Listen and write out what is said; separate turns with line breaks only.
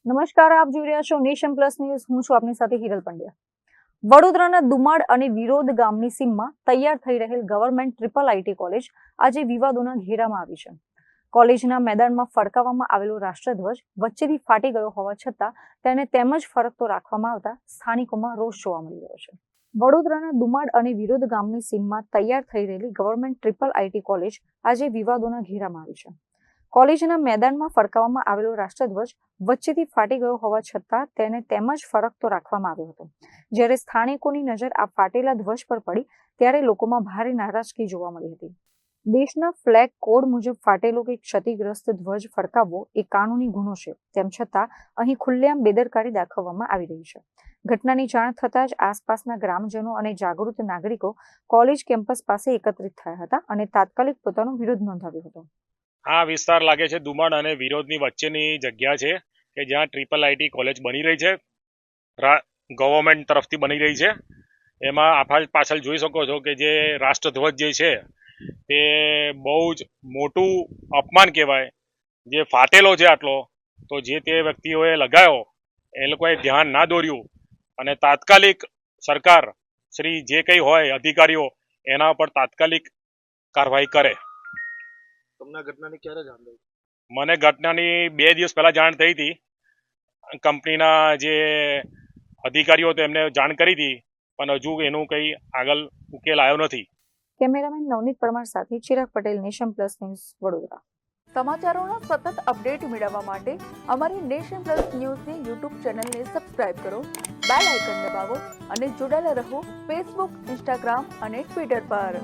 નમસ્કાર, આપ જોઈ રહ્યા છો નેશન પ્લસ ન્યૂઝ. હું છું આપની સાથે હિરલ પંડ્યા. વડોદરાના દુમાડ અને વિરોધ ગામની સીમમાં તૈયાર થઈ રહેલ ગવર્મેન્ટ ટ્રિપલ આઈટી કોલેજ આજે વિવાદોના ઘેરામાં આવી છે. કોલેજના મેદાનમાં ફરકાવવામાં આવેલો રાષ્ટ્રધ્વજ વચ્ચેથી ફાટી ગયો હોવા છતાં તેને તેમ જ ફરકતો રાખવામાં આવતા સ્થાનિકોમાં રોષ જોવા મળી રહ્યો છે. વડોદરાના દુમાડ અને વિરોધ ગામની સીમમાં તૈયાર થઈ રહેલી ગવર્મેન્ટ ટ્રિપલ આઈટી કોલેજ આજે વિવાદોના ઘેરામાં આવી છે. કોલેજના મેદાનમાં ફરકાવવામાં આવેલો રાષ્ટ્રધ્વજ વચ્ચેથી ફાટી ગયો હોવા છતાં તેને તેમ જ ફરકતો રાખવામાં આવ્યો હતો. જ્યારે સ્થાનિકોની નજર આ ફાટેલા ધ્વજ પર પડી ત્યારે લોકોમાં ભારે નારાજગી જોવા મળી હતી. દેશના ફ્લેગ કોડ મુજબ ફાટેલો કે ક્ષતિગ્રસ્ત ધ્વજ ફરકાવવો એ કાનૂની ગુનો છે. તેમ છતાં અહીં ખુલ્લેઆમ બેદરકારી દાખવવામાં આવી રહી છે. ઘટનાની જાણ થતાં જ આસપાસના ગ્રામજનો અને જાગૃત નાગરિકો કોલેજ કેમ્પસ પાસે એકત્રિત થયા હતા અને તાત્કાલિક પોતાનો વિરોધ નોંધાવ્યો હતો.
આ વિસ્તાર લાગે છે દુમાડ અને વિરોધની વચ્ચેની જગ્યા છે કે જ્યાં ટ્રિપલ આઈટી કોલેજ બની રહી છે, ગવર્મેન્ટ તરફથી બની રહી છે. એમાં આપ પાછળ જોઈ શકો છો કે જે રાષ્ટ્રધ્વજ જે છે તે બહુ જ મોટું અપમાન કહેવાય. જે ફાટેલો છે આટલો, તો જે તે વ્યક્તિઓએ લગાવ્યો એ લોકોએ ધ્યાન ના દોર્યું અને તાત્કાલિક સરકાર શ્રી જે કંઈ હોય અધિકારીઓ એના ઉપર તાત્કાલિક કાર્યવાહી કરે.
તમને ઘટનાની ક્યારે જાણ થઈ?
મને ઘટનાની 2 દિવસ પહેલા જાણ થઈ હતી. કંપનીના જે અધિકારીઓ હતો એમને જાણ કરી હતી, પણ હજુ એનું કંઈ આગળ ઉકેલ આવ્યો નથી.
કેમેરામેન નવનીત પરમાર સાથે Chirag Patel, nation plus news, Vadodara.
સમાચારોનો સતત અપડેટ મેળવવા માટે અમારી નેશન પ્લસ ન્યૂઝની યુટ્યુબ ચેનલને સબસ્ક્રાઇબ કરો, બેલ આઇકન દબાવો અને જોડાયેલા રહો ફેસબુક, ઇન્સ્ટાગ્રામ અને ટ્વિટર પર.